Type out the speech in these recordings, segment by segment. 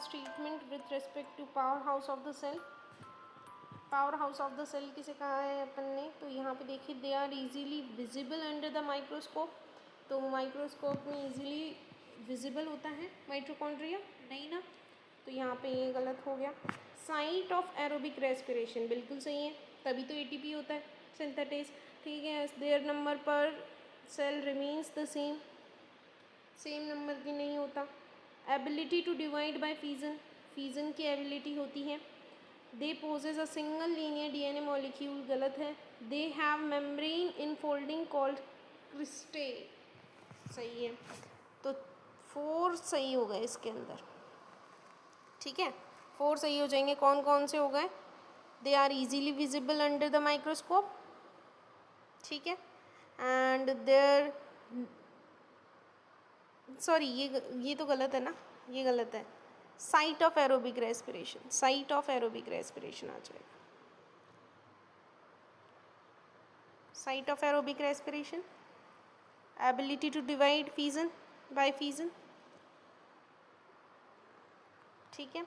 discuss treatment with respect to powerhouse of the cell. Power house of the cell किसे कहा है अपन ने, तो यहाँ पे देखिए they are easily visible under the microscope. तो माइक्रोस्कोप में इजीली विजिबल होता है माइटोकॉन्ड्रिया, नहीं ना, तो यहाँ पे ये गलत हो गया। साइट ऑफ एरोबिक रेस्पिरेशन बिल्कुल सही है, तभी तो एटीपी होता है सिंथेटेज, ठीक है। Their number per cell remains the same, same number की नहीं होता। Ability to divide by fission, fission की एबिलिटी होती है। They possess a single linear DNA molecule, गलत है। They have membrane in folding called cristae, सही है। तो 4 सही हो गए इसके अंदर, ठीक है, 4 सही हो जाएंगे। कौन कौन से हो गए? They are easily visible under the microscope, ठीक है, एंड देयर, सॉरी ये तो गलत है ना, ये गलत है। Site of aerobic respiration, site of aerobic respiration आ जाएगा। Site of aerobic respiration, ability to divide fission by fission, ठीक है,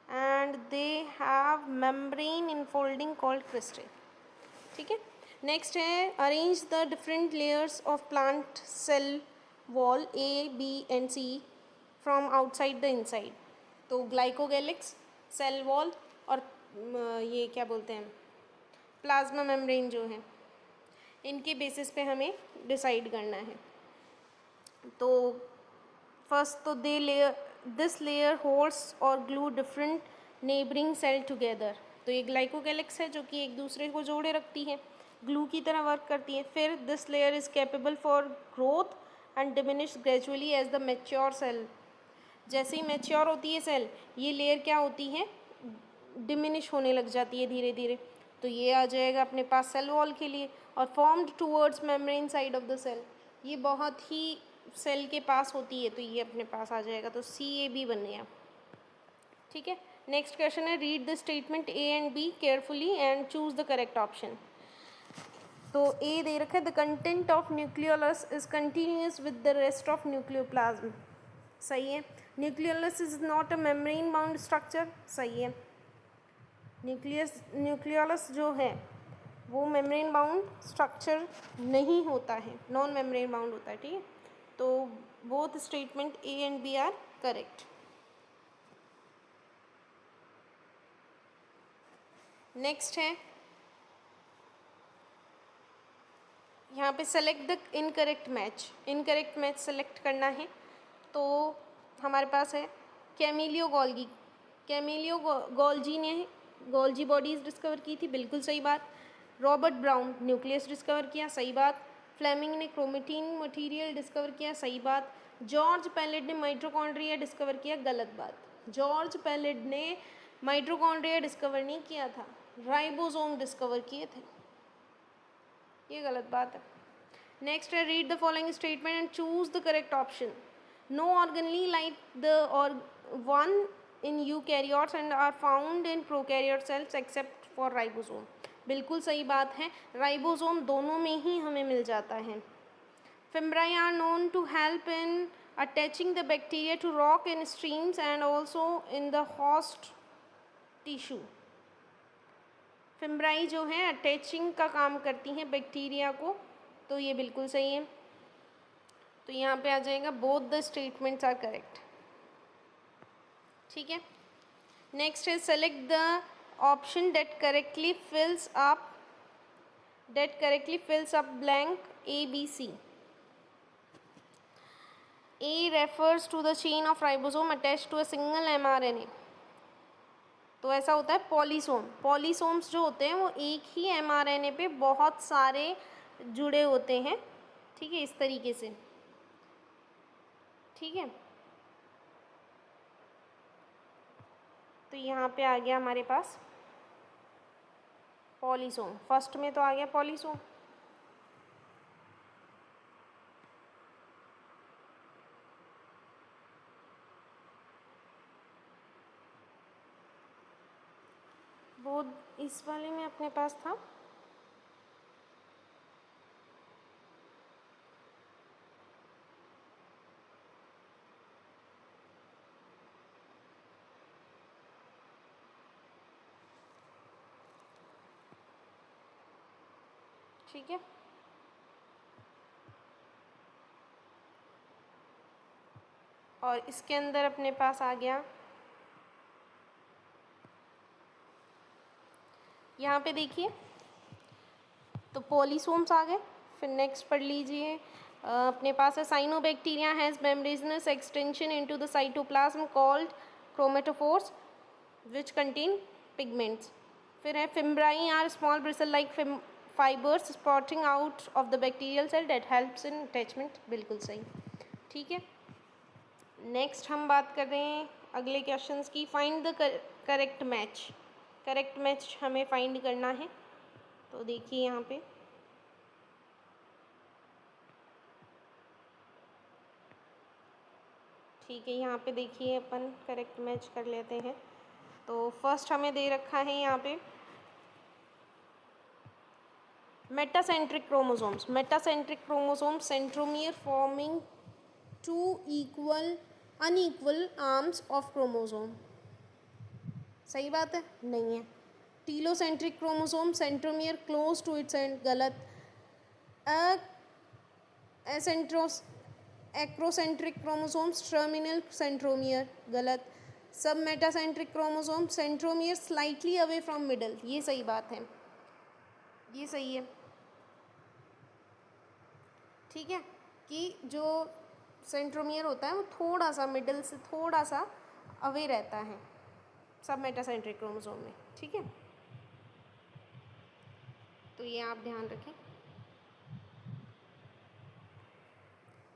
and they have membrane infolding called cristae, ठीक है। नेक्स्ट है arrange the different layers of plant cell wall A B and C from outside the inside. तो glycocalyx, cell wall और ये क्या बोलते हैं प्लाज्मा मेम्ब्रेन जो है, इनके बेसिस पे हमें डिसाइड करना है। तो फर्स्ट तो the layer, this layer holds और glue different neighbouring cell together. तो ये ग्लाइकोगैलिक्स है जो कि एक दूसरे को जोड़े रखती है, ग्लू की तरह वर्क करती है। फिर this layer is capable for growth and diminish gradually as the mature cell. जैसे ही मैच्योर होती है सेल, ये लेयर क्या होती है, डिमिनिश होने लग जाती है धीरे धीरे। तो ये आ जाएगा अपने पास सेल वॉल के लिए। और formed towards membrane side of the cell, ये बहुत ही सेल के पास होती है, तो ये अपने पास आ जाएगा। तो CAB बन गया, ठीक है। नेक्स्ट क्वेश्चन है read the statement A and B carefully and choose the correct option. तो A दे रखा है the content of nucleolus is continuous with the rest of nucleoplasm, सही है। Nucleolus is not a membrane bound structure, सही है। Nucleolus जो है वो मेम्ब्रेन बाउंड स्ट्रक्चर नहीं होता है, नॉन मेम्ब्रेन बाउंड होता है, ठीक है। तो both statement A and B are correct. Next है यहाँ पे select the incorrect match, incorrect match select करना है। तो हमारे पास है कैमिलियो गोल्गी, कैमिलियो गोल्जी ने गोल्जी बॉडीज़ डिस्कवर की थी, बिल्कुल सही बात। रॉबर्ट ब्राउन न्यूक्लियस डिस्कवर किया, सही बात। फ्लेमिंग ने क्रोमेटिन मटेरियल डिस्कवर किया, सही बात। जॉर्ज पैलेट ने माइटोकॉन्ड्रिया डिस्कवर किया, गलत बात। जॉर्ज पैलेट ने माइटोकॉन्ड्रिया डिस्कवर नहीं किया था, राइबोसोम डिस्कवर किए थे, ये गलत बात है। नेक्स्ट है read the following statement and choose the correct option. No organelle like the or one in eukaryotes and are found in prokaryote cells except for ribosome, बिल्कुल सही बात है। राइबोसोम दोनों में ही हमें मिल जाता है। Fimbriae are known to help in attaching the bacteria to rock in streams and also in the host tissue. Fimbriae जो है अटैचिंग का काम करती हैं बैक्टीरिया को, तो ये बिल्कुल सही है। तो यहाँ पे आ जाएगा both the statements are correct, ठीक है। नेक्स्ट है select the option that correctly fills up blank ABC। A refers to the chain of ribosome attached to a single mRNA। तो ऐसा होता है पॉलीसोम, पॉलीसोम्स जो होते हैं वो एक ही mRNA पे बहुत सारे जुड़े होते हैं, ठीक है, इस तरीके से, ठीक है। तो यहाँ पे आ गया हमारे पास पॉलीसोम, फर्स्ट में तो आ गया पॉलीसोम। वो इस वाले में अपने पास था ठीक है। और इसके अंदर अपने पास आ गया, यहाँ पे देखिए तो पॉलीसोम्स आ गए। फिर नेक्स्ट पढ़ लीजिए, अपने पास है cyanobacteria has membranous extension into the cytoplasm called chromatophores which contain pigments. फिर है fimbriae are small bristle like fibres spotting out of the bacterial cell that helps in attachment. बिल्कुल सही, ठीक है। नेक्स्ट हम बात कर रहे हैं अगले क्वेश्चंस की। Find the correct match. Correct match हमें फाइंड करना है। तो देखिए यहाँ पे ठीक है, यहाँ पे देखिए अपन करेक्ट मैच कर लेते हैं। तो फर्स्ट हमें दे रखा है यहाँ पे metacentric chromosomes. Metacentric chromosomes centromere forming two equal unequal arms of chromosome. सही बात है? नहीं है। Telocentric chromosome centromere close to its end. गलत। एसेंट्रोस एक्रोसेंट्रिक क्रोमोसोम्स टर्मिनल सेंट्रोमियर। गलत। सब metacentric chromosome centromere slightly away from middle. ये सही बात है, ये सही है, ठीक है, कि जो सेंट्रोमियर होता है वो थोड़ा सा मिडल से थोड़ा सा अवे रहता है सब मेटासेंट्रिक क्रोमोसोम में, ठीक है। तो ये आप ध्यान रखें।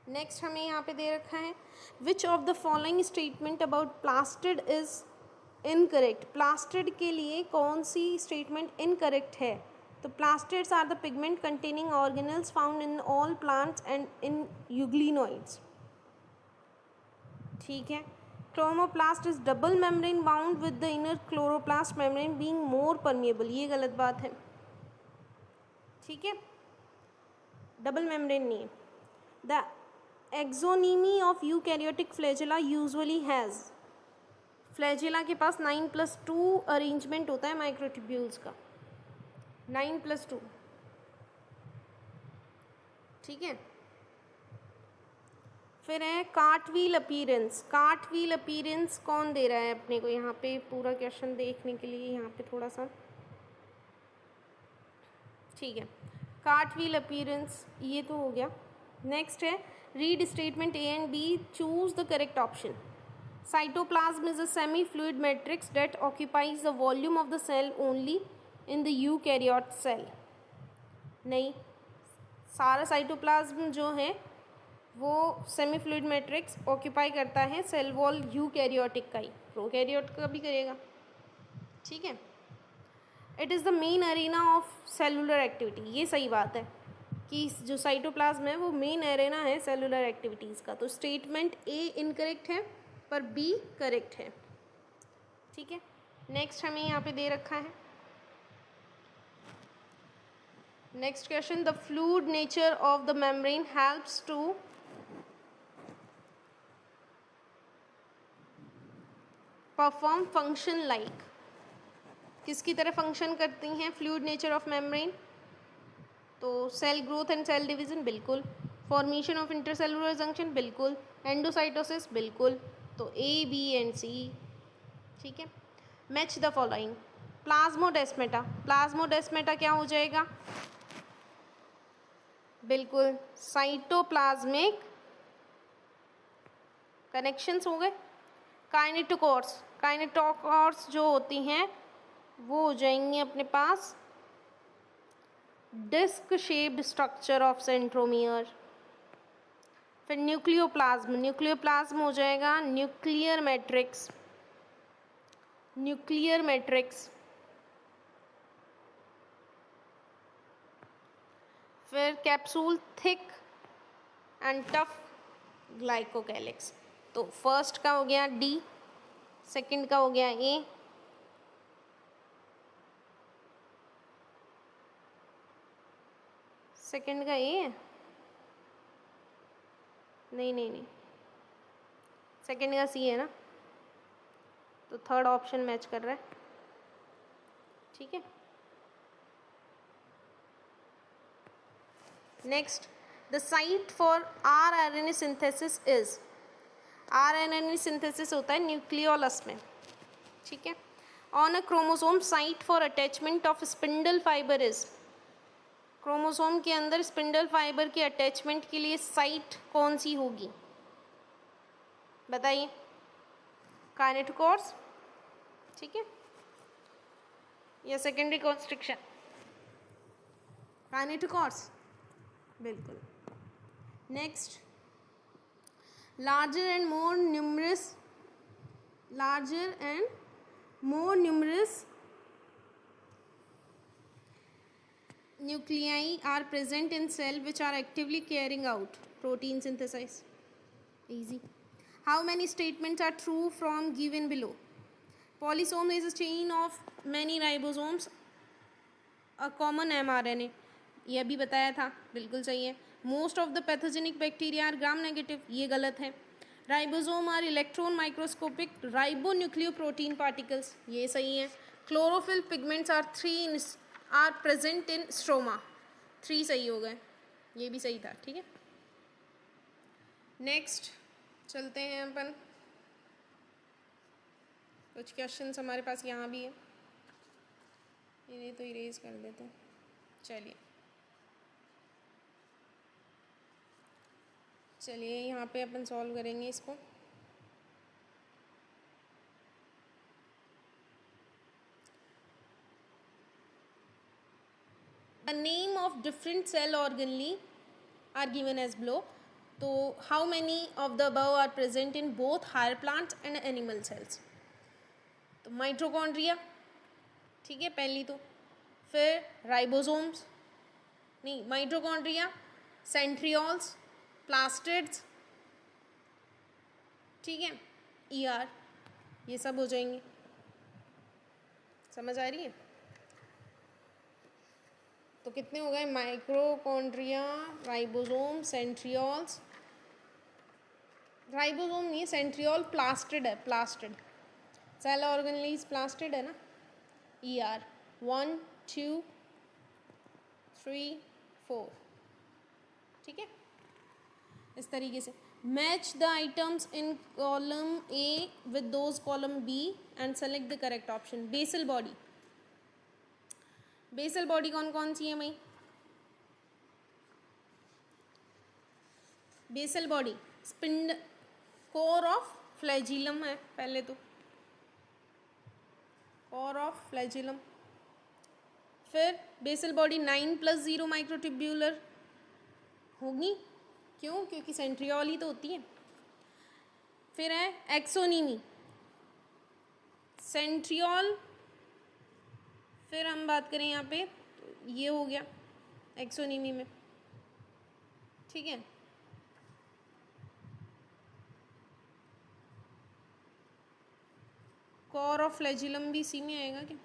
नेक्स्ट हमें यहाँ पे दे रखा है which of the following statement about plastid is incorrect. Plastid के लिए कौन सी स्टेटमेंट इनकरेक्ट है? तो plastids are the pigment containing organelles found in all plants and in euglenoids. ठीक है। Chromoplast is double membrane bound with the inner chloroplast membrane being more permeable. ये गलत बात है, ठीक है, डबल मेम्ब्रेन नहीं है। The axoneme of eukaryotic flagella usually has. Flagella के पास 9+2 अरेंजमेंट होता है माइक्रोट्यूब्यूल्स का, 9+2, ठीक है। फिर है कार्टव्हील अपीयरेंस। कार्टव्हील अपीयरेंस कौन दे रहा है अपने को? यहाँ पे पूरा क्वेश्चन देखने के लिए यहाँ पे थोड़ा सा, ठीक है, कार्टव्हील अपीयरेंस ये तो हो गया। नेक्स्ट है read statement A and B, choose the correct option. Cytoplasm is a semi fluid matrix that occupies the volume of the cell only in the eukaryote cell. नहीं, सारा साइटोप्लाज्म जो है वो सेमी फ्लूइड मैट्रिक्स ऑक्यूपाई करता है cell wall eukaryotic का ही, prokaryote का भी करेगा, ठीक है। It is the main Arena of cellular activity. ये सही बात है कि जो साइटोप्लाज्म है वो मेन अरेना है सेलुलर एक्टिविटीज़ का। तो स्टेटमेंट ए इनकरेक्ट है पर बी करेक्ट है, ठीक है। नेक्स्ट हमें यहाँ पे दे रखा है next question, the fluid nature of the membrane helps to perform function like. किसकी तरह फंक्शन करती हैं फ्लूइड नेचर ऑफ मेम्ब्रेन? तो cell growth and cell division, बिल्कुल। फॉर्मेशन ऑफ इंटरसेलुलर जंक्शन, बिल्कुल। एंडोसाइटोसिस, बिल्कुल। तो ए बी एंड सी, ठीक है। Match the following. Plasmodesmata, plasmodesmata क्या हो जाएगा? बिल्कुल साइटोप्लाज्मिक कनेक्शंस हो गए। काइनेटोकोर्स, काइनेटोकोर्स जो होती हैं वो हो जाएंगी अपने पास disc shaped structure of centromere. फिर न्यूक्लियोप्लाज्म, न्यूक्लियोप्लाज्म हो जाएगा न्यूक्लियर मैट्रिक्स, न्यूक्लियर मैट्रिक्स। फिर capsule thick and tough glycocalyx. तो फर्स्ट का हो गया डी, सेकंड का हो गया ए, सेकंड का ए है, नहीं नहीं नहीं, सेकंड का सी है ना, तो थर्ड ऑप्शन मैच कर रहा है, ठीक है। Next, the site for RNA synthesis is, RNA synthesis होता है न्यूक्लियोलस में, ठीक है। On a chromosome site for attachment of spindle fibre is, chromosome के अंदर स्पिंडल फाइबर के अटैचमेंट के लिए साइट कौन सी होगी, बताइए। काइनेटोकोर्स, ठीक है, या सेकेंडरी कॉन्स्ट्रिक्शन, काइनेटोकोर्स, बिल्कुल। Next, larger and more numerous, larger and more numerous nuclei are present in cell which are actively carrying out protein synthesis. Easy. How many statements are true from given below? Polysome is a chain of many ribosomes, a common mRNA. ये अभी बताया था, बिल्कुल सही है। Most of the pathogenic bacteria are gram negative, ये गलत है। Ribosome are electron microscopic ribonucleoprotein particles, ये सही है। Chlorophyll pigments are present in stroma, 3 सही हो गए, ये भी सही था, ठीक है। नेक्स्ट चलते हैं अपन, कुछ क्वेश्चंस हमारे पास यहाँ भी है, इन्हें तो इरेज कर देते हैं। चलिए यहाँ पे अपन सॉल्व करेंगे इसको। The name of different cell organelle are given as below. तो how many of the above are present in both higher plants and animal cells? तो माइटोकॉन्ड्रिया, ठीक है पहली तो, फिर राइबोसोम्स, नहीं माइटोकॉन्ड्रिया, सेंट्रियोल्स, प्लास्टिड्स, ठीक है, ईआर, ये सब हो जाएंगे। समझ आ रही है? तो कितने हो गए? माइक्रोकॉन्ड्रिया, राइबोसोम, सेंट्रियोल्स, राइबोसोम नहीं सेंट्रियोल, प्लास्टिड है, प्लास्टिड, सेल ऑर्गेनेलीज प्लास्टिड है ना, ईआर 1 2 3 4, ठीक है। इस तरीके से match the items in column A with those column B and select the correct option. Basal body, basal body कौन कौन सी है भाई? Basal body spindle core of flagellum है पहले तो, कोर ऑफ फ्लैजिलम। फिर बेसल बॉडी 9+0 माइक्रोट्यूब्यूलर होगी, क्यों? क्योंकि सेंट्रियोल ही तो होती है। फिर है एक्सोनीमी, सेंट्रियोल, फिर हम बात करें यहाँ पे तो ये हो गया एक्सोनीमी में, ठीक है। कोर ऑफ फ्लैजिलम भी इसी में आएगा क्या?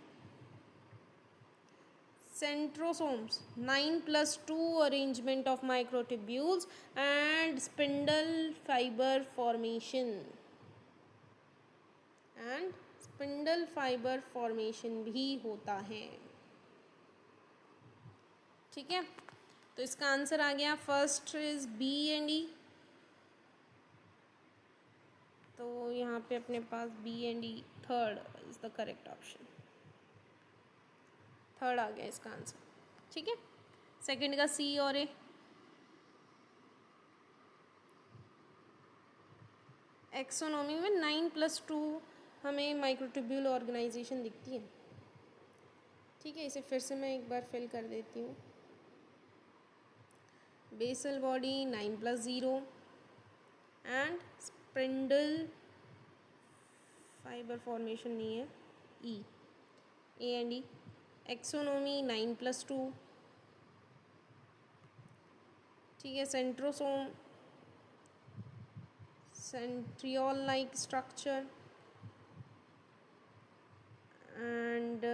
Centrosomes 9+2 arrangement of microtubules and spindle fibre formation, and spindle fibre formation भी होता है, ठीक है। तो इसका आंसर आ गया, first is B and E. तो यहाँ पे अपने पास B and E, third is the correct option, third आ गया इसका आंसर, ठीक है। सेकंड का सी और ए। एक्सोनोमी में 9+2 हमें माइक्रोट्यूब्यूल ऑर्गेनाइजेशन दिखती है, ठीक है। इसे फिर से मैं एक बार फिल कर देती हूँ। Basal body 9+0 and spindle fibre formation नहीं है, ई, ए एंड ई। एक्सोनोमी 9+2, ठीक है। Centrosome centriole like structure and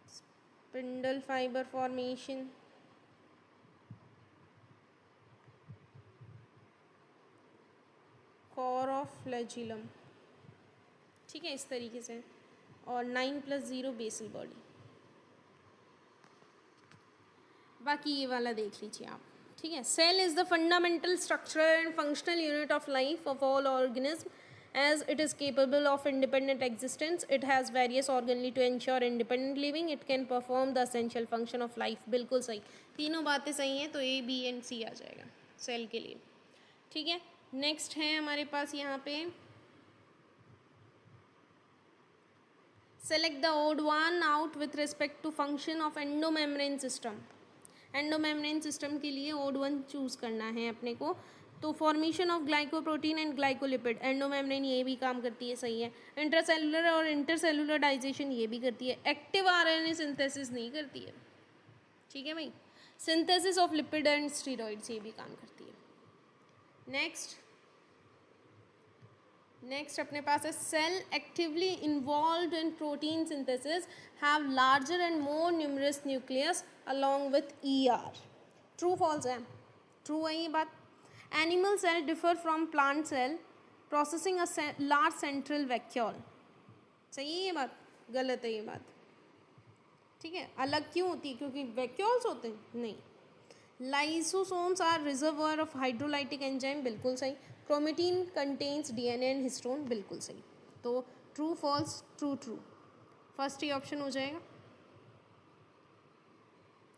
spindle fibre formation, core of flagellum, ठीक है, इस तरीके से। और 9+0 बेसल बॉडी। बाकी ये वाला देख लीजिए आप, ठीक है। Cell is the fundamental structural and functional unit of life of all organism as it is capable of independent existence. It has various organelles to ensure independent living. It can perform the essential function of life. बिल्कुल सही, तीनों बातें सही हैं, तो A B and सी आ जाएगा cell के लिए, ठीक है। नेक्स्ट है हमारे पास यहाँ पे select the odd one out with respect to function of endomembrane system. Endomembrane system के लिए ओड वन चूज़ करना है अपने को। तो formation of glycoprotein and glycolipid, endomembrane ये भी काम करती है, सही है। इंट्रासेलुलर और इंटरसेलुलर डाइजेशन ये भी करती है। एक्टिव आरएनए सिंथेसिस नहीं करती है, ठीक है भाई। Synthesis of lipid and steroids ये भी काम करती है। नेक्स्ट अपने पास है cell actively involve in protein synthesis have larger and more numerous nucleus along with ER. True false है? ट्रू है ये बात। Animal cell differ from plant cell processing a large central vacuole. सही है ये बात? गलत है ये बात, ठीक है। अलग क्यों होती है? क्योंकि वैक्यूल्स होते हैं? नहीं। Lysosomes are reservoir of hydrolytic enzyme, बिल्कुल सही। Chromatin contains DNA and histone, बिल्कुल सही। तो true false, true true, first ही ऑप्शन हो जाएगा,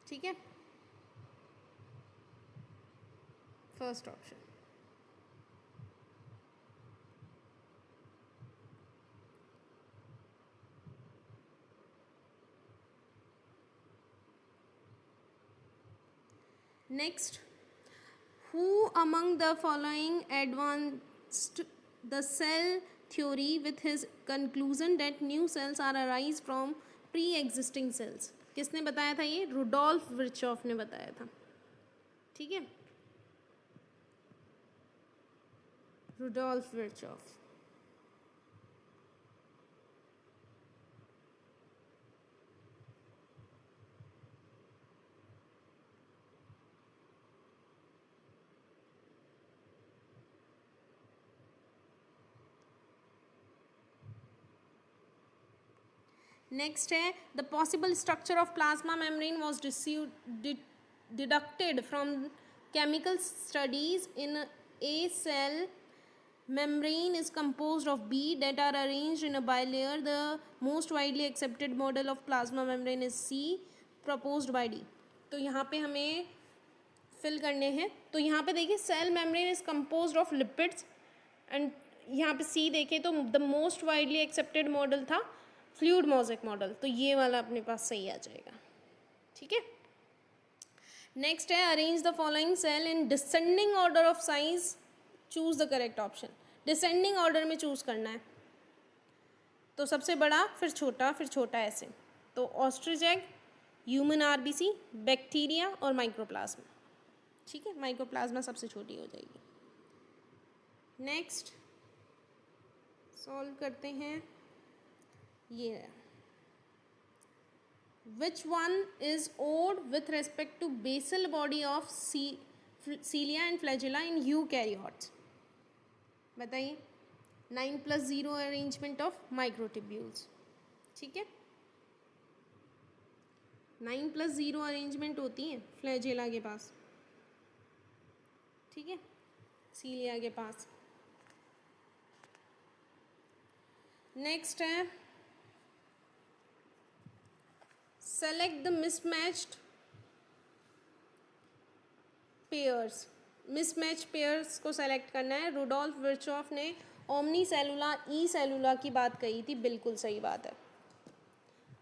ठीक है, first option. Next, who among the following advanced the cell theory with his conclusion that new cells are arise from pre-existing cells? किसने बताया था ये? रुडोल्फ विर्चॉफ ने बताया था, ठीक है, रुडोल्फ विर्चॉफ। नेक्स्ट है the possible structure of plasma membrane was deducted from chemical studies in a cell membrane is composed of B that are arranged in a bilayer. The most widely accepted model of plasma membrane is C proposed by D. तो यहाँ पे हमें fill करने हैं। तो यहाँ पे देखिए cell membrane is composed of lipids and यहाँ पे सी देखें तो the most widely accepted model था फ्लूइड मोज़ेक मॉडल, तो ये वाला अपने पास सही आ जाएगा, ठीक है। नेक्स्ट है arrange the following cell in descending order of size, choose the correct option. Descending order में चूज़ करना है, तो सबसे बड़ा फिर छोटा ऐसे। तो ostrich egg, human RBC, bacteria और माइक्रोप्लाज्मा, ठीक है। माइक्रोप्लाज्मा सबसे छोटी हो जाएगी। नेक्स्ट सॉल्व करते हैं, ये which one is odd with respect to basal body of cilia and flagella in eukaryotes? बताइए। 9+0 अरेंजमेंट ऑफ माइक्रोट्यूब्यूल्स, ठीक है। 9+0 अरेंजमेंट होती है फ्लैजिला के पास, ठीक है, सीलिया के पास। नेक्स्ट है select the mismatched pairs. Mismatch pairs को सेलेक्ट करना है। रुडोल्फ विर्चॉफ ने ओमनी सेलुला ई सेलुला की बात कही थी, बिल्कुल सही बात है,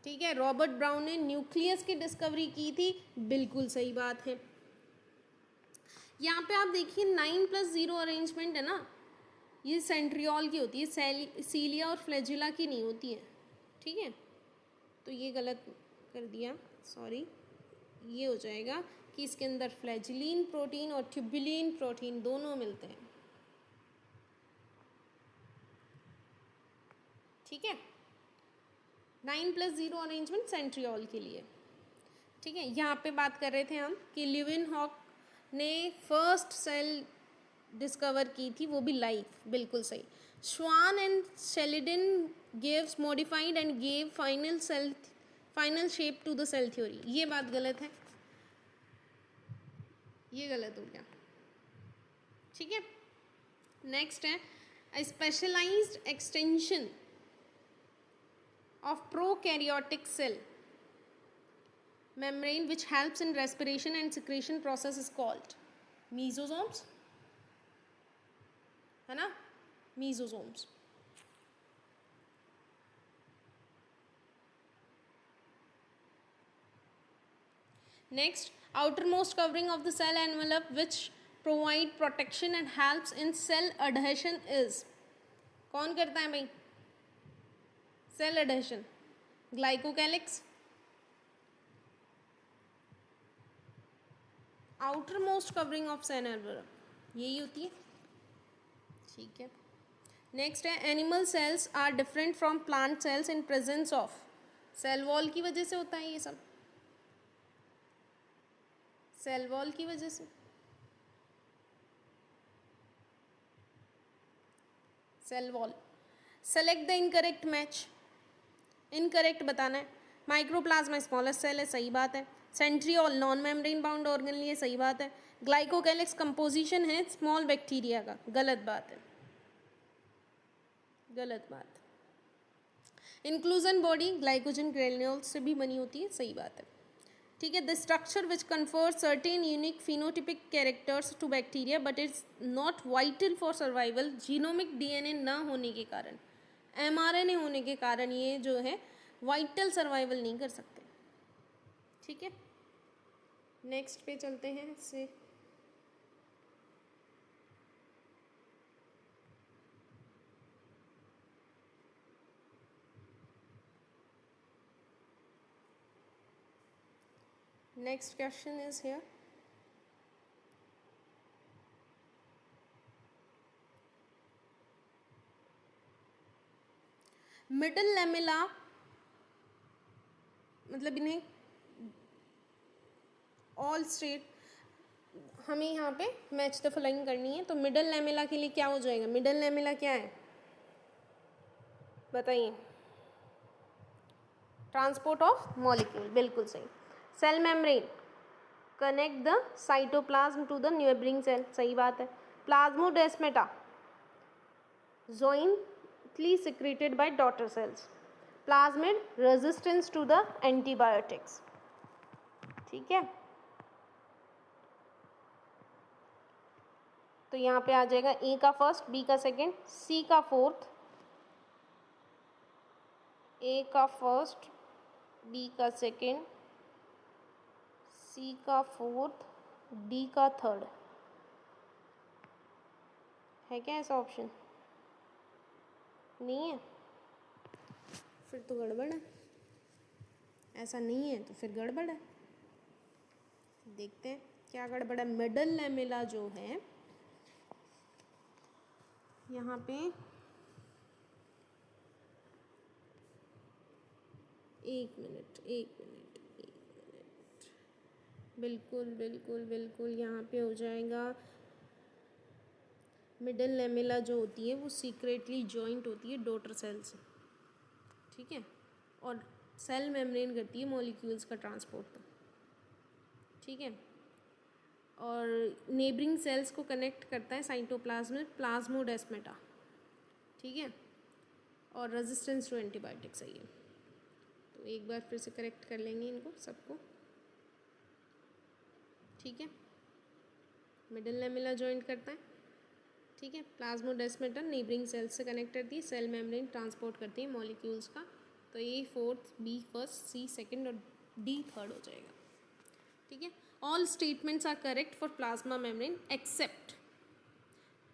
ठीक है। रॉबर्ट ब्राउन ने न्यूक्लियस की डिस्कवरी की थी, बिल्कुल सही बात है। यहाँ पे आप देखिए 9+0 अरेंजमेंट है ना, ये सेंट्रियोल की होती है, सीलिया और फ्लैजिला की नहीं होती है, ठीक है। तो ये गलत कर दिया, सॉरी। ये हो जाएगा कि इसके अंदर फ्लैजिलीन प्रोटीन और ट्यूबुलिन प्रोटीन दोनों मिलते हैं, ठीक है। 9+0 अरेंजमेंट सेंट्रियोल के लिए, ठीक है। यहाँ पे बात कर रहे थे हम कि लिविनहॉक ने फर्स्ट सेल डिस्कवर की थी, वो भी लाइव, बिल्कुल सही। Schwann and Schleiden gives modified and gave final shape to the cell theory, ये बात गलत है। ये गलत हो गया, ठीक है। नेक्स्ट है specialised extension of prokaryotic cell membrane which helps in respiration and secretion process is called mesosomes, है ना, mesosomes. Next, outermost covering of the cell envelope which provide protection and helps in cell adhesion is, कौन करता है भाई cell adhesion? Glycocalyx. Outer most covering of cell envelope यही होती है, ठीक है। नेक्स्ट है animal cells are different from plant cells in presence of, cell wall की वजह से होता है ये सब, सेल वॉल की वजह से, cell wall. Select the incorrect match, incorrect बताना है. माइक्रोप्लाज्मा स्मॉलेस्ट सेल है, सही बात है. Centriole non membrane bound organelle है, सही बात है. ग्लाइकोकैलिक्स कंपोजिशन है स्मॉल बैक्टीरिया का, गलत बात है, गलत बात. इंक्लूजन बॉडी ग्लाइकोजन ग्रेन्यूल्स से भी बनी होती है, सही बात है, ठीक है. The structure which confer certain unique phenotypic characters to bacteria but it's not vital for survival, genomic DNA ना होने के कारण, एमआरएनए होने के कारण ये जो है वाइटल सर्वाइवल नहीं कर सकते, ठीक है. नेक्स्ट पे चलते हैं इससे. Next question is here, middle lamella, मतलब इन्हें ऑल स्ट्रेट, हमें यहाँ पे मैच द फॉलोइंग करनी है. तो मिडल लैमेला के लिए क्या हो जाएगा? मिडल लैमेला क्या है बताइए? ट्रांसपोर्ट ऑफ मॉलिक्यूल, बिल्कुल सही. Cell membrane connect the cytoplasm to the neighbouring cell, सही बात है. Plasmodesmata jointly secreted by daughter cells. Plasmid resistance to the antibiotics, ठीक है. तो यहाँ पे आ जाएगा ए का फर्स्ट, बी का सेकेंड, सी का फोर्थ, ए का फर्स्ट, बी का सेकेंड, सी का फोर्थ, डी का थर्ड. है क्या ऐसा ऑप्शन? नहीं है, फिर तो गड़बड़ है. ऐसा नहीं है तो फिर गड़बड़ है. देखते हैं क्या गड़बड़ है. मिडल लैमेला जो है यहाँ पे, एक मिनट, बिल्कुल बिल्कुल बिल्कुल यहाँ पे हो जाएगा. मिडल लैमेला जो होती है वो सीक्रेटली जॉइंट होती है डॉटर सेल से, ठीक है. और सेल मेम्ब्रेन करती है मॉलिक्यूल्स का ट्रांसपोर्ट, तो ठीक है. और नेबरिंग सेल्स को कनेक्ट करता है साइटोप्लाज्म में प्लाज्मोडेस्माटा, ठीक है. और रेजिस्टेंस टू एंटीबायोटिक, सही है. तो एक बार फिर से करेक्ट कर लेंगे इनको सबको, ठीक है. मिडल लैमेला जॉइंट करता है, ठीक है. प्लाज्मोडेस्माटा नेबरिंग सेल्स से कनेक्ट करती है, सेल मेम्ब्रेन ट्रांसपोर्ट करती है मॉलिक्यूल्स का. तो A fourth, B first, C second और डी थर्ड हो जाएगा, ठीक है. All statements are correct for plasma membrane except,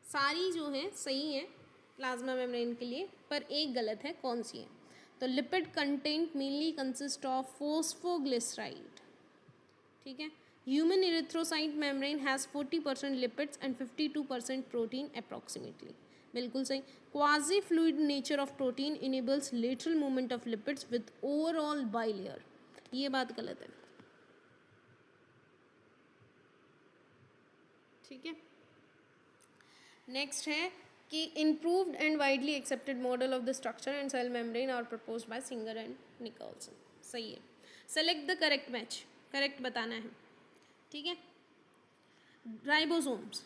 सारी जो है सही है प्लाज्मा मेम्ब्रेन के लिए, पर एक गलत है. कौन सी है? तो lipid content mainly consist of phosphoglyceride, ठीक है. Human erythrocyte membrane has 40% lipids and 52% protein approximately, बिल्कुल सही. Quasi fluid nature of protein enables lateral movement of lipids with overall bilayer, ये बात गलत है, ठीक है. नेक्स्ट है कि improved and widely accepted model of the structure and cell membrane are proposed by Singer and Nicolson, सही है. Select the correct match, correct बताना है, ठीक है. Ribosomes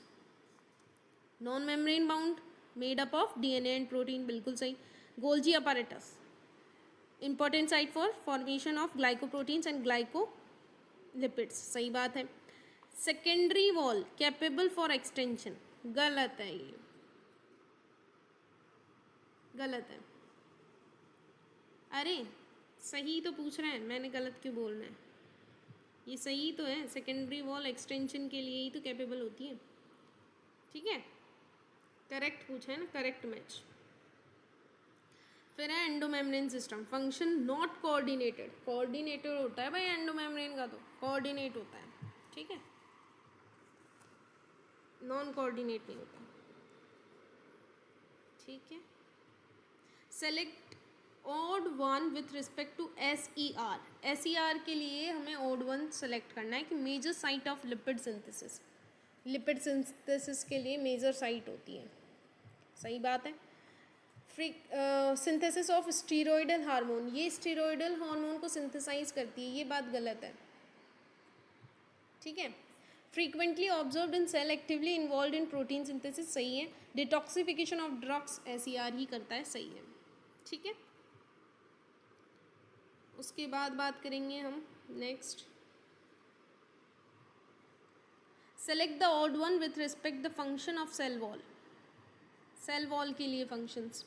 non membrane bound made up of DNA and protein, बिल्कुल सही. Golgi apparatus important site for formation of glycoproteins and glycolipids, सही बात है. Secondary wall capable for extension, गलत है, ये गलत है. अरे सही तो पूछ रहे हैं, मैंने गलत क्यों बोलना है, ये सही तो है. सेकेंडरी वॉल एक्सटेंशन के लिए ही तो कैपेबल होती है. ठीक है, करेक्ट पूछा है ना, करेक्ट मैच. फिर है endomembrane system, function not coordinated. Coordinated होता है भाई एंडोमेम्ब्रेन का, तो कोऑर्डिनेट होता है. ठीक है, नॉन कोऑर्डिनेट नहीं होता. ठीक है, select odd one with respect to SER. SER के लिए हमें ओड वन सेलेक्ट करना है कि major site of lipid synthesis. Lipid synthesis के लिए मेजर साइट होती है, सही बात है. सिंथेसिस ऑफ स्टीरॉयडल हार्मोन, ये स्टीरॉयडल हार्मोन को सिंथेसाइज करती है, ये बात गलत है. ठीक है, frequently observed in cell actively involve in protein synthesis, सही है. डिटॉक्सिफिकेशन ऑफ ड्रग्स SER ही करता है, सही है. ठीक है, उसके बाद बात करेंगे हम next. Select the odd one with respect the function of cell wall. Cell wall के लिए फंक्शंस,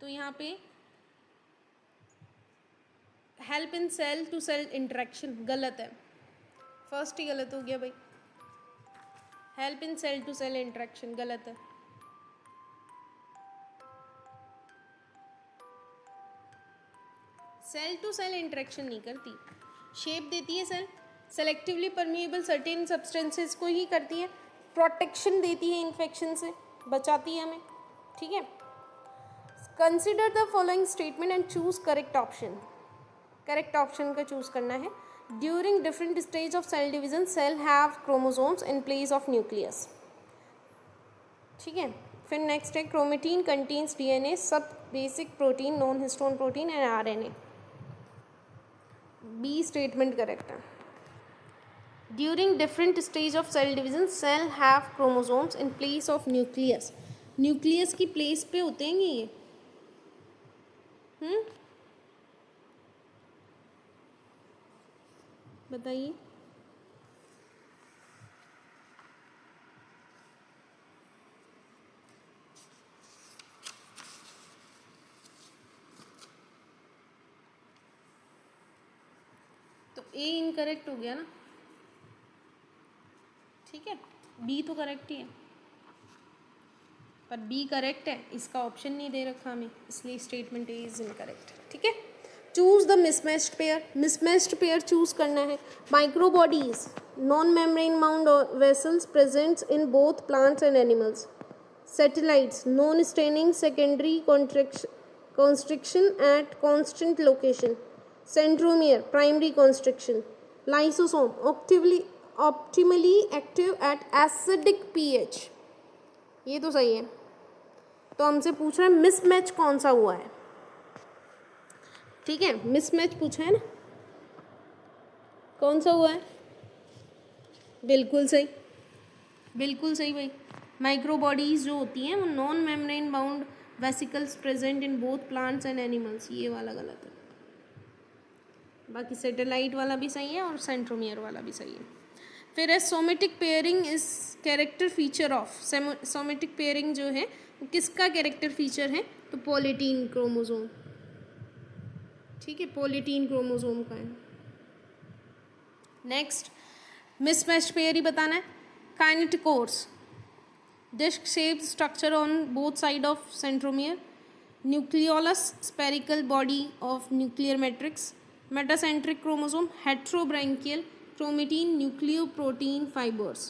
तो यहाँ पे help in cell to cell interaction, गलत है. फर्स्ट ही गलत हो गया भाई. Help in cell to cell interaction गलत है. सेल टू सेल इंटरेक्शन नहीं करती, शेप देती है cell, selectively permeable certain substances को ही करती है, प्रोटेक्शन देती है, इन्फेक्शन से बचाती है हमें. ठीक है, consider the following statement and choose correct option. Correct option का चूज करना है. During different stage of cell division cell have chromosomes in place of nucleus. ठीक है, फिर नेक्स्ट है क्रोमेटीन कंटेन्स DNA, सब basic protein, non histone protein and RNA. B statement correct है. During different stage of cell division cell have chromosomes in place of nucleus. Nucleus की place पे होते हैं ये. बताइए. तो A इनकरेक्ट हो गया ना. ठीक है, B तो करेक्ट ही है, पर B करेक्ट है, इसका ऑप्शन नहीं दे रखा हमें, इसलिए स्टेटमेंट A इज इनकरेक्ट. ठीक है, choose the mismatched pair. Mismatched pair choose करना है. Microbodies non membrane bound vessels presents in both plants and animals. Satellites non staining secondary constriction at constant location. Centromere primary constriction. Lysosome optimally active at acidic pH. ये तो सही है. तो हमसे पूछ रहा है मिसमैच कौन सा हुआ है. ठीक है, मिसमैच पूछा है ना, कौन सा हुआ है. बिल्कुल सही, बिल्कुल सही भाई. माइक्रोबॉडीज जो होती हैं वो non membrane bound vesicles present in both plants and animals, ये वाला गलत है. बाकी सैटेलाइट वाला भी सही है और सेंट्रोमियर वाला भी सही है. फिर है somatic pairing is character feature of. Somatic pairing जो है वो किसका कैरेक्टर फीचर है, तो पॉलीटीन क्रोमोसोम. ठीक है, पॉलीटीन क्रोमोसोम का है. नेक्स्ट मिसमैच्ड पेयर ही बताना है. काइनेटिकोर्स disc shaped structure on both side of centromere. Nucleolus spherical body of nuclear matrix. Metacentric chromosome. Heterobranchial chromatin nucleoprotein fibers.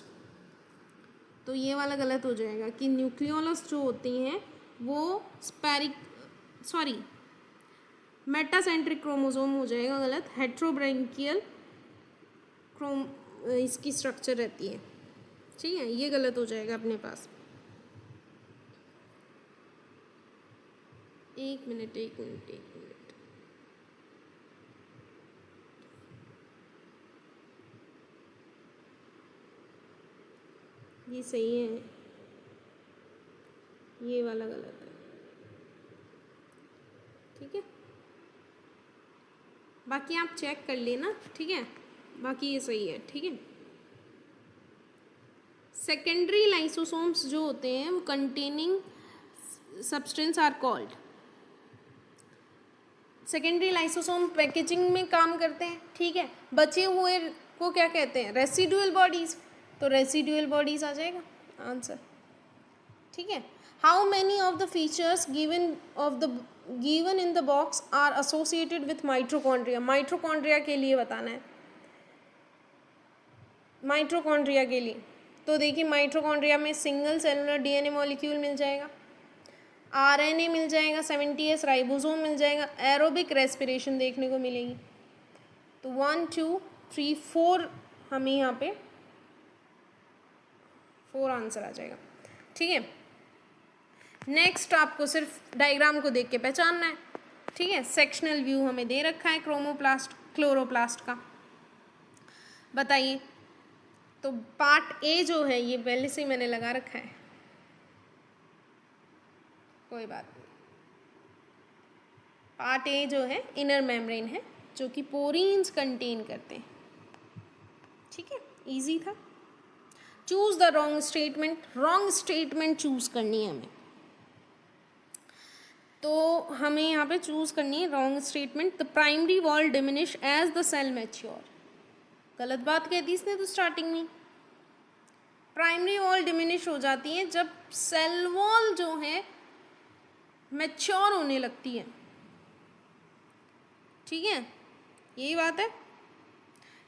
तो ये वाला गलत हो जाएगा कि न्यूक्लियोलस जो होती हैं वो मेटासेंट्रिक क्रोमोसोम हो जाएगा गलत. हेट्रोब्रैंकियल इसकी स्ट्रक्चर रहती है. ठीक है, ये गलत हो जाएगा अपने पास. एक मिनट. ये सही है, ये वाला गलत है, ठीक है। बाकी आप चेक कर लेना, ठीक है, बाकी ये सही है, ठीक है। सेकेंडरी लाइसोसोम्स जो होते हैं वो containing substance are called, secondary lysosome packaging में काम करते हैं, ठीक है। बचे हुए को क्या कहते हैं, रेसिडुअल बॉडीज, तो रेसिडुअल बॉडीज आ जाएगा आंसर, ठीक है। How many of the features given in the box are associated with mitochondria, mitochondria के लिए बताना है, माइटोकॉन्ड्रिया के लिए। तो देखिए माइटोकॉन्ड्रिया में सिंगल सेलुलर डीएनए मॉलिक्यूल मिल जाएगा, आरएनए मिल जाएगा, 70S राइबोसोम मिल जाएगा, एरोबिक रेस्पिरेशन देखने को मिलेगी। तो 1 2 3 4 हमें यहाँ पे 4 आंसर आ जाएगा, ठीक है। नेक्स्ट आपको सिर्फ डायग्राम को देख के पहचानना है, ठीक है। सेक्शनल व्यू हमें दे रखा है क्लोरोप्लास्ट का, बताइए। तो पार्ट ए जो है ये पहले से ही मैंने लगा रखा है, कोई बात नहीं। पार्ट ए जो है इनर मेम्ब्रेन है जो कि पोरीन्स कंटेन करते हैं, ठीक है, इजी था। Choose the wrong statement, wrong statement choose करनी है हमें, तो हमें यहाँ पे चूज करनी है wrong statement. The primary wall diminish as the cell mature, गलत बात कह दी इसने तो स्टार्टिंग में। प्राइमरी वॉल डिमिनिश हो जाती है जब सेल वॉल जो है मैच्योर होने लगती है, ठीक है, यही बात है।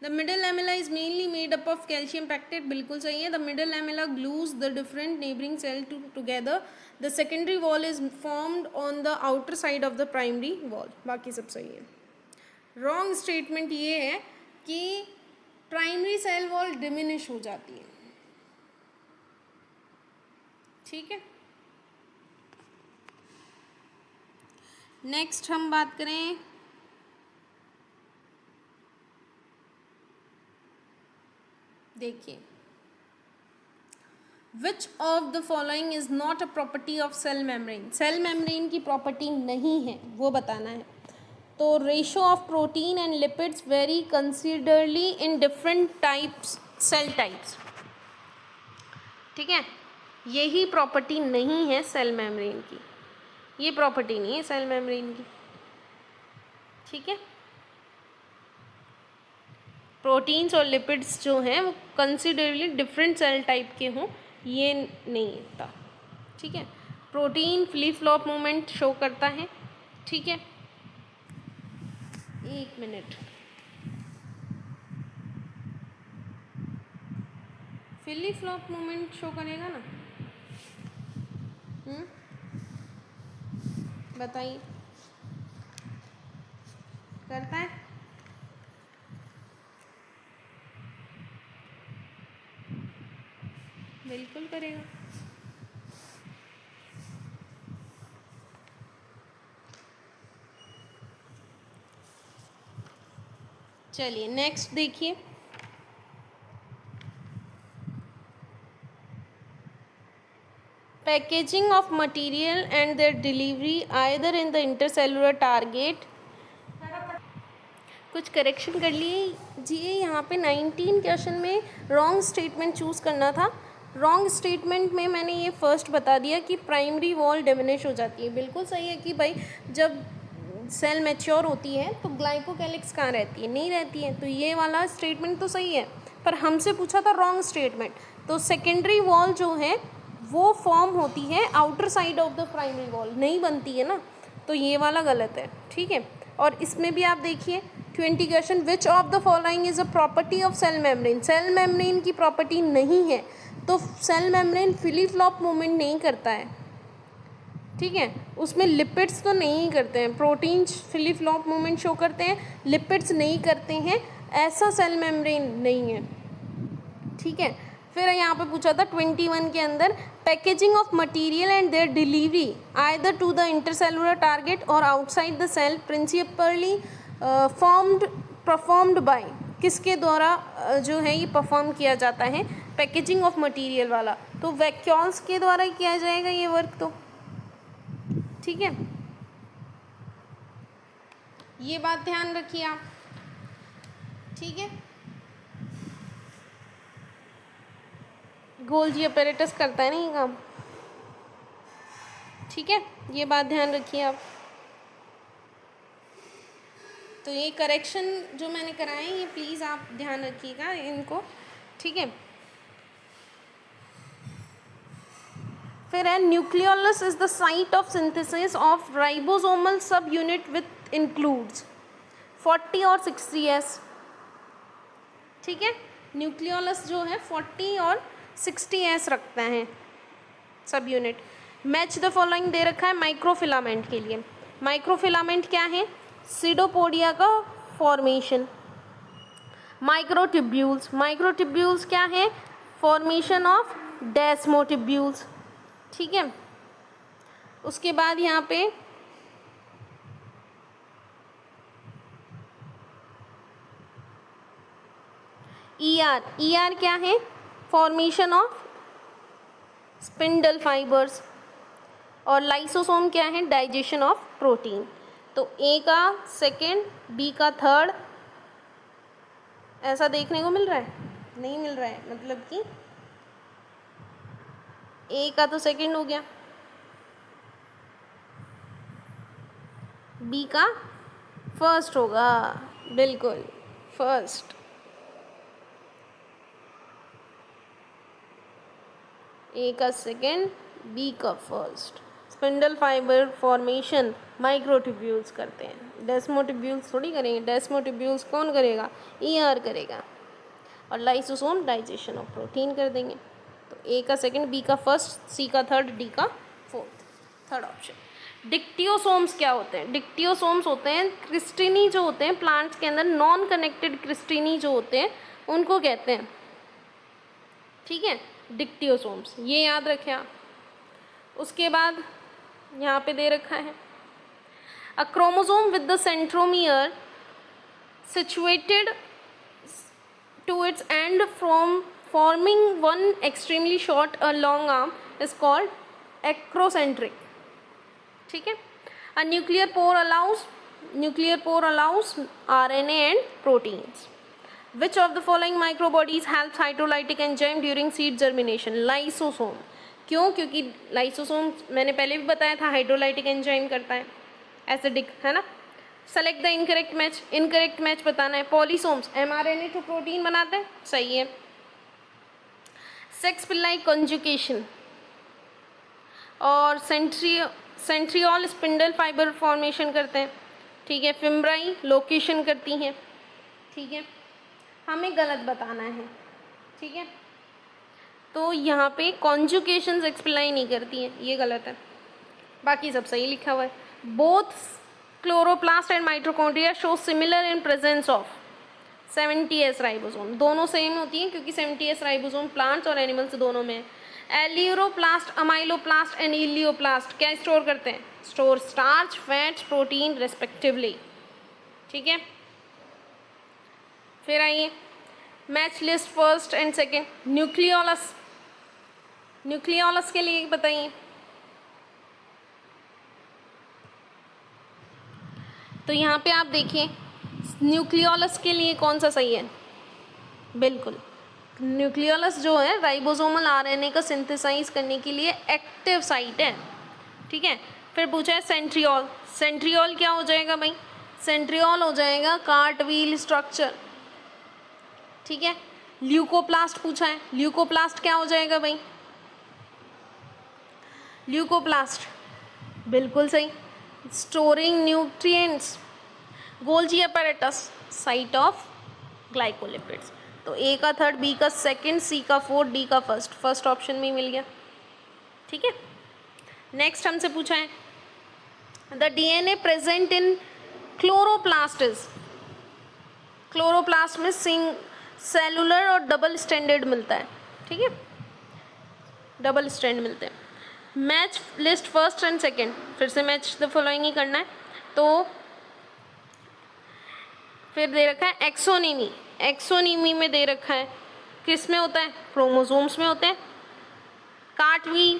The middle lamella is mainly made up of calcium pectate, बिल्कुल सही है। The middle lamella glues the different neighbouring cell together. The secondary wall is formed on the outer side of the primary wall, बाकी सब सही है। Wrong statement ये है कि प्राइमरी सेल वॉल डिमिनिश हो जाती है, ठीक है। नेक्स्ट हम बात करें देखिए, which of the following is not a property of cell membrane, cell membrane की प्रॉपर्टी नहीं है वो बताना है। तो ratio of protein and lipids very considerably in different types cell types, ठीक है, यही प्रॉपर्टी नहीं है सेल मेम्ब्रेन की, ये प्रॉपर्टी नहीं है सेल मेम्ब्रेन की, ठीक है। प्रोटीन्स और लिपिड्स जो हैं वो कंसिडरेबली डिफरेंट सेल टाइप के हों ये नहीं होता, ठीक है। Protein flip flop movement show करता है, ठीक है। एक minute, flip flop movement show करेगा ना, बताइए, करता है? बिल्कुल करेगा। चलिए नेक्स्ट देखिए, packaging of material and their delivery either in the intercellular target, कुछ करेक्शन कर लिए जी। यहाँ पे 19 क्वेश्चन में रॉन्ग स्टेटमेंट चूज़ करना था। रॉन्ग स्टेटमेंट में मैंने ये फर्स्ट बता दिया कि प्राइमरी वॉल डिमिनिश हो जाती है, बिल्कुल सही है कि भाई जब सेल मैच्योर होती है तो ग्लाइकोकैलिक्स कहाँ रहती है, नहीं रहती है, तो ये वाला स्टेटमेंट तो सही है, पर हमसे पूछा था रॉन्ग स्टेटमेंट। तो सेकेंडरी वॉल जो है वो फॉर्म होती है outer side of the primary wall, नहीं बनती है ना, तो ये वाला गलत है, ठीक है। और इसमें भी आप देखिए 20 question, which of the following is a property of cell membrane, cell membrane की प्रॉपर्टी नहीं है, तो cell membrane flip flop movement नहीं करता है, ठीक है। उसमें लिपिड्स तो नहीं करते हैं, proteins flip flop movement show करते हैं, लिपिड्स नहीं करते हैं, ऐसा सेल मेम्ब्रेन नहीं है, ठीक है। फिर यहाँ पे पूछा था 21 के अंदर, packaging of material and their delivery either to the intercellular target और outside the cell principally performed by, किसके द्वारा जो है ये परफॉर्म किया जाता है, पैकेजिंग ऑफ मटेरियल वाला, तो वैक्यूल्स के द्वारा ही किया जाएगा ये वर्क। तो ठीक है, ये बात ध्यान रखिए आप। ठीक है, गोल्जी अपैरेटस करता है ना ये काम। ठीक है, ये बात ध्यान रखिए आप। तो ये करेक्शन जो मैंने कराए ये प्लीज़ आप ध्यान रखिएगा इनको। ठीक है, फिर है nucleolus is the site of synthesis of ribosomal सब यूनिट विथ इंक्लूड्स 40 और 60s। ठीक है, न्यूक्लियोलस जो है 40 और 60s रखते हैं सब यूनिट। मैच द फॉलोइंग दे रखा है माइक्रोफिलामेंट के लिए। माइक्रोफिलामेंट क्या है? सीडोपोडिया का फॉर्मेशन। माइक्रोट्यूब्यूल्स, माइक्रोट्यूब्यूल्स क्या है? Formation of desmotubules. ठीक है, उसके बाद यहाँ पे ईआर, ईआर क्या है? Formation of spindle fibres. और लाइसोसोम क्या है? Digestion of protein. तो ए का सेकेंड, बी का थर्ड, ऐसा देखने को मिल रहा है? नहीं मिल रहा है, मतलब कि ए का तो सेकेंड हो गया, बी का फर्स्ट होगा, बिल्कुल फर्स्ट। ए का सेकेंड, बी का first. Spindle fibre formation microtubules करते हैं, डेस्मोट्यूब्यूल्स थोड़ी करेंगे। डेस्मोट्यूब्यूल्स कौन करेगा? ईआर करेगा। और लाइसोसोम डाइजेशन ऑफ प्रोटीन कर देंगे। तो ए का सेकेंड, बी का फर्स्ट, सी का थर्ड, डी का फोर्थ, थर्ड ऑप्शन। डिक्टियोसोम्स क्या होते हैं? डिक्टियोसोम्स होते हैं क्रिस्टिनी जो होते हैं प्लांट्स के अंदर, नॉन कनेक्टेड क्रिस्टिनी जो होते हैं उनको कहते हैं। ठीक है, डिक्टियोसोम्स, ये याद रखें आप। उसके बाद यहाँ पे दे रखा है a chromosome with the centromere situated to its end from forming one extremely short a long arm is called acrocentric. ठीक है, a nuclear pore allows RNA and proteins. Which of the following microbodies helps hydrolytic enzyme during seed germination? Lysosome. क्यों? क्योंकि lysosome मैंने पहले भी बताया था hydrolytic enzyme करता है, एसिडिक, है ना। Select the incorrect match, incorrect match बताना है। पॉलीसोम्स mRNA टू प्रोटीन बनाते हैं, सही है। सेक्स पिल्लाई कंजुकेशन और सेंट्रियोल स्पिंडल फाइबर फॉर्मेशन करते हैं। ठीक है, फिम्ब्राई लोकेशन करती हैं। ठीक है, हमें गलत बताना है। ठीक है, तो यहाँ पे कॉन्जुकेशन एक्सप्लाई नहीं करती हैं, ये गलत है, बाकी सब सही लिखा हुआ है। Both chloroplast and mitochondria show similar in presence of 70s ribosome. दोनों सेम होती हैं क्योंकि 70s राइबोसोम प्लांट्स और एनिमल्स दोनों में है। एलियोरोप्लास्ट, अमाइलोप्लास्ट एंड इलियोप्लास्ट क्या स्टोर करते हैं? Store starch, fats, protein respectively. ठीक है, फिर आइए match list first and second. Nucleolus, nucleolus के लिए बताइए। तो यहाँ पे आप देखिए न्यूक्लियोलस के लिए कौन सा सही है? बिल्कुल, न्यूक्लियोलस जो है राइबोसोमल RNA का सिंथेसाइज करने के लिए एक्टिव साइट है। ठीक है, फिर पूछा है सेंट्रियोल। सेंट्रियोल क्या हो जाएगा भाई? सेंट्रियोल हो जाएगा कार्टवील स्ट्रक्चर। ठीक है, ल्यूकोप्लास्ट पूछा है, ल्यूकोप्लास्ट क्या हो जाएगा भाई? ल्यूकोप्लास्ट, बिल्कुल सही, storing nutrients. Golgi apparatus, site of glycolipids. तो ए का थर्ड, बी का सेकंड, सी का फोर्थ, डी का फर्स्ट, फर्स्ट ऑप्शन में ही मिल गया। ठीक है, नेक्स्ट हमसे पूछा है the DNA present in chloroplast is. Chloroplast में सेलुलर और डबल स्टैंडर्ड मिलता है। ठीक है, डबल स्टैंड मिलते हैं। Match list first and second, फिर से मैच द फॉलोइंग ही करना है। तो फिर दे रखा है एक्सोनीमी, एक्सोनीमी में दे रखा है किस में होता है? क्रोमोसोम्स में होते हैं। कार्टवी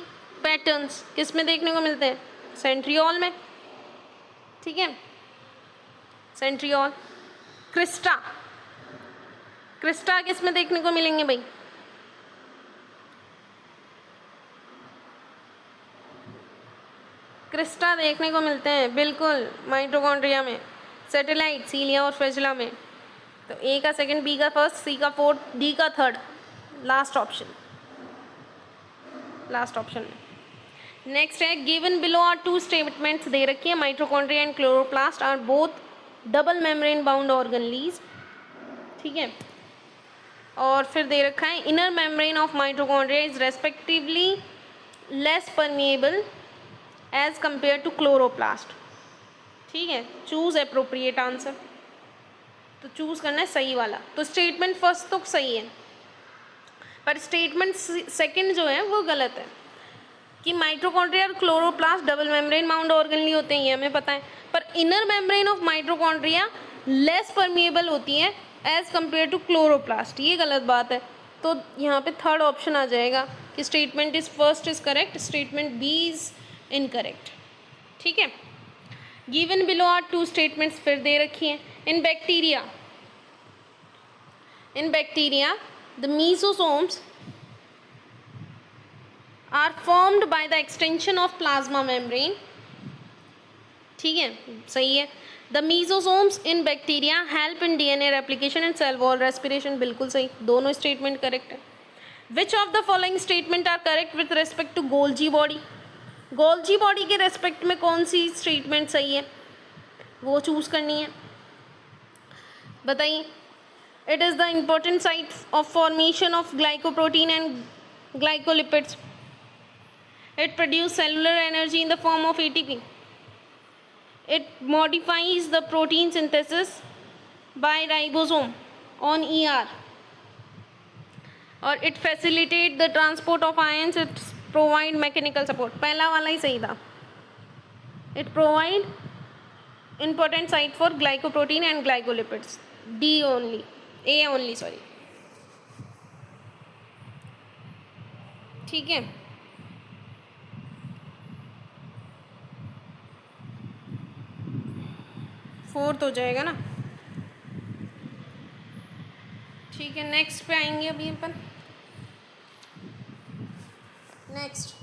पैटर्न्स किस में देखने को मिलते हैं? सेंट्रियोल में, ठीक है, सेंट्रियोल। क्रिस्टा, क्रिस्टा किस में देखने को मिलेंगे भाई? क्रिस्टा देखने को मिलते हैं बिल्कुल माइटोकॉन्ड्रिया में, सैटेलाइट, सीलिया और फ्लैजेला में। तो ए का सेकंड, बी का फर्स्ट, सी का फोर्थ, डी का third, last option, last option में। नेक्स्ट है given below are two statements दे रखी है, mitochondria and chloroplast are both double membrane bound organelles, ठीक है। और फिर दे रखा है inner membrane of mitochondria is respectively less permeable as compare to chloroplast, ठीक है। चूज अप्रोप्रिएट आंसर, तो चूज करना है सही वाला। तो स्टेटमेंट फर्स्ट तो सही है, पर स्टेटमेंट सेकंड जो है वो गलत है कि माइटोकॉन्ड्रिया और chloroplast double membrane bound organelle होते हैं, ये हमें पता है, पर inner membrane of mitochondria less permeable होती है एज कंपेयर टू क्लोरोप्लास्ट, ये गलत बात है। तो यहाँ पे थर्ड ऑप्शन आ जाएगा कि statement is first is correct, statement B is incorrect, ठीक है। Given below are two statements फिर दे रखी हैं। In bacteria the mesosomes are formed by the extension of plasma membrane, ठीक है, सही है। The mesosomes in bacteria help in DNA replication and cell wall respiration, बिल्कुल सही, दोनों स्टेटमेंट करेक्ट है। Which of the following statement are correct with respect to Golgi body? Golgi body के respect में कौन सी स्टेटमेंट सही है, वो चूज करनी है, बताइए। It is the important site of formation of glycoprotein and glycolipids. It produce cellular energy in the form of ATP. It modifies the protein synthesis by ribosome on ER, और it facilitate the transport of ions, it provide mechanical support। पहला वाला ही सही था, it provide important site for glycoprotein and glycolipids, D only, A only, sorry, ठीक है। Fourth हो जाएगा ना, ठीक है। नेक्स्ट पे आएंगे अभी अपन, नेक्स्ट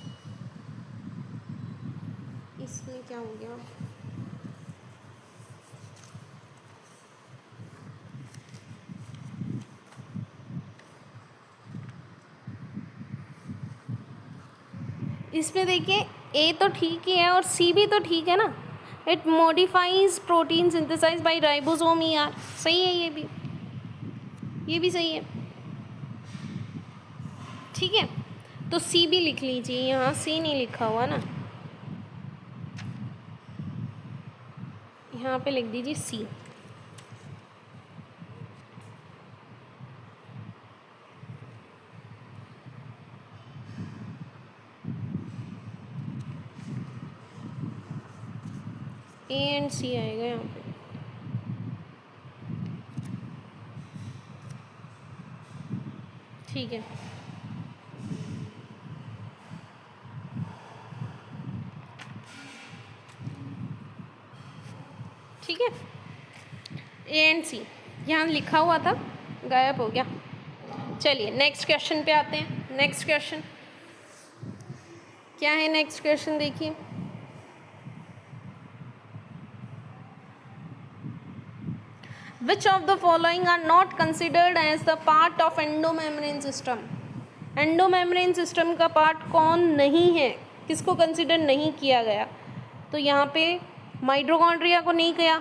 इसमें क्या हो गया, इसमें देखिए ए तो ठीक ही है और सी भी तो ठीक है ना। It modifies protein synthesise by ribosome ER, सही है, ये भी सही है, ठीक है। तो सी भी लिख लीजिए, यहाँ सी नहीं लिखा हुआ ना, यहाँ पे लिख दीजिए सी, ए एंड सी आएगा यहाँ पे, ठीक है। ठीक है, ए एंड सी यहाँ लिखा हुआ था, गायब हो गया। चलिए नेक्स्ट क्वेश्चन पे आते हैं। नेक्स्ट क्वेश्चन क्या है? नेक्स्ट क्वेश्चन देखिए, Which of the following are not considered as the part of endomembrane system? Endomembrane system का पार्ट कौन नहीं है, किसको कंसिडर नहीं किया गया? तो यहाँ पे माइटोकॉन्ड्रिया को नहीं किया,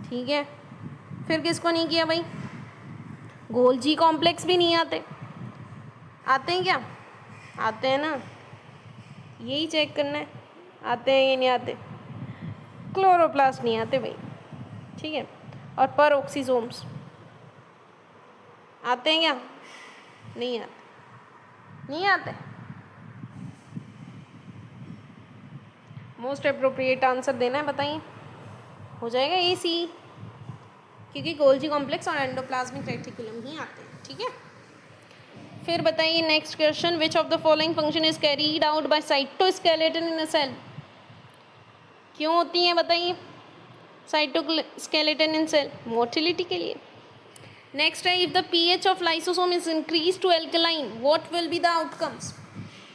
ठीक है। फिर किसको नहीं किया भाई? गोल्जी कॉम्प्लेक्स भी नहीं आते हैं क्या? आते हैं ना, यही चेक करना है, आते हैं या नहीं आते। क्लोरोप्लास्ट नहीं आते भाई, ठीक है। और परऑक्सीसोम्स आते हैं क्या? नहीं आते, नहीं आते। मोस्ट अप्रोप्रिएट आंसर देना है, बताइए। हो जाएगा ए सी, क्योंकि गोल्जी कॉम्प्लेक्स और एंडोप्लाज्मिक रेटिकुलम ही आते हैं, ठीक है। फिर बताइए next question, which of the following function is carried out by cytoskeleton in a cell. क्यों होती है बताइए साइटोस्केलेटन इन सेल? मोटिलिटी के लिए। नेक्स्ट है, if the pH of lysosome is increase to alkaline what will be the outcomes.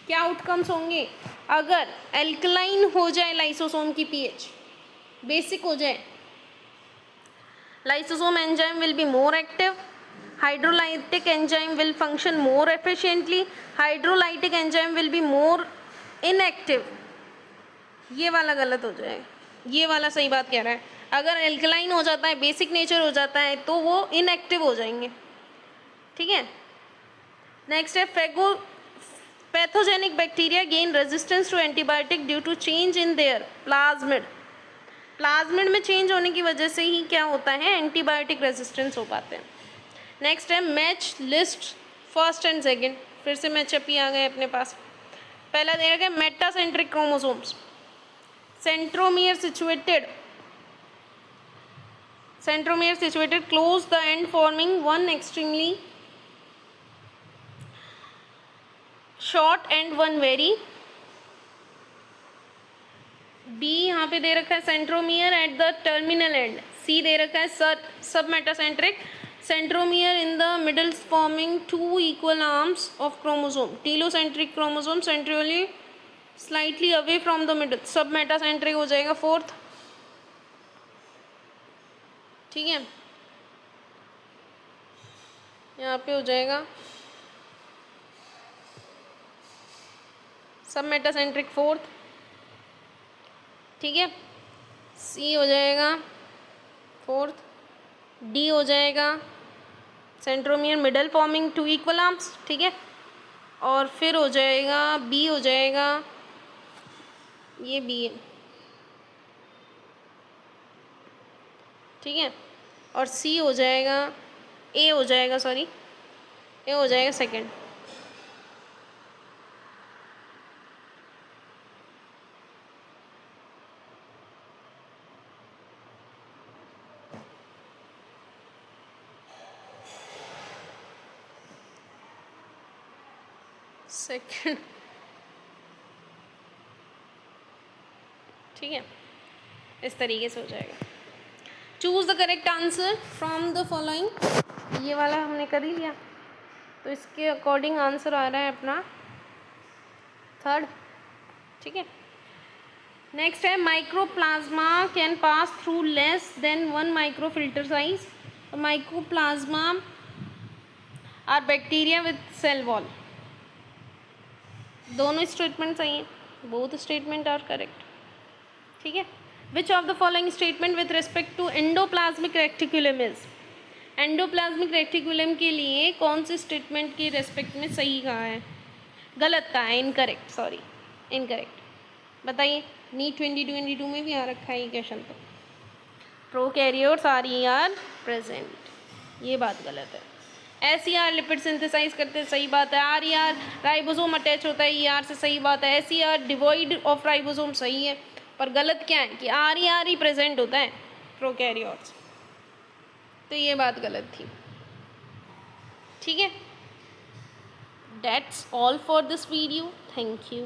क्या outcomes होंगे अगर एल्कलाइन हो जाए लाइसोसोम की पीएच, बेसिक हो जाए? Lysosome enzyme will be more active. Hydrolytic enzyme will function more efficiently. Hydrolytic enzyme will be more inactive. ये वाला गलत हो जाएगा, ये वाला सही बात कह रहा है। अगर एल्कलाइन हो जाता है, बेसिक नेचर हो जाता है, तो वो इनएक्टिव हो जाएंगे, ठीक है। नेक्स्ट है, pathogenic bacteria gain resistance to antibiotic due to change in their plasmid. Plasmid में चेंज होने की वजह से ही क्या होता है, एंटीबायोटिक रेजिस्टेंस हो पाते हैं। नेक्स्ट है, match list first and second. फिर से मैचअप ही आ गए अपने पास। पहला दिया गया metacentric chromosomes, centromere situated close the end forming one extremely short and one very. B यहाँ पे दे रखा है centromere at the terminal end. C दे रखा है sub metacentric, centromere in the middle forming two equal arms of chromosome. Telocentric chromosome centriole slightly away from the middle, sub metacentric हो जाएगा फोर्थ, ठीक है। यहाँ पे हो जाएगा सब मेटासेंट्रिक फोर्थ, ठीक है। सी हो जाएगा फोर्थ, डी हो जाएगा centromere middle forming two equal arms, ठीक है। और फिर हो जाएगा बी, हो जाएगा ये बी है, ठीक है। और सी हो जाएगा ए, हो जाएगा सॉरी ए हो जाएगा सेकंड। सेकंड, ठीक है, इस तरीके से हो जाएगा। Choose the correct answer from the following. ये वाला हमने कर ही लिया, तो इसके अकॉर्डिंग आंसर आ रहा है अपना थर्ड, ठीक है। नेक्स्ट है, microplasma can pass through less than 1 microfilter size. Microplasma are bacteria with cell wall. दोनों स्टेटमेंट सही है, बोथ स्टेटमेंट आर करेक्ट, ठीक है। Which of the following statement with respect to endoplasmic reticulum is. Endoplasmic reticulum के लिए कौन से statement के रेस्पेक्ट में सही कहा है, गलत कहा है, इनकरेक्ट, सॉरी इनकरेक्ट। बताइए, नीट 2022 में भी आ रखा है ये क्वेश्चन। तो प्रोकैरियोट्स आर प्रेजेंट, ये बात गलत है। SER लिपिड सिंथेसाइज करते हैं, सही बात है। RER राइबोसोम अटैच होता है ER से, सही बात है। SER डिवॉइड ऑफ राइबोसोम, सही है। पर गलत क्या है कि RER ही प्रेजेंट होता है प्रोकैरियोट्स, तो ये बात गलत थी, ठीक है। That's all for this video. Thank you.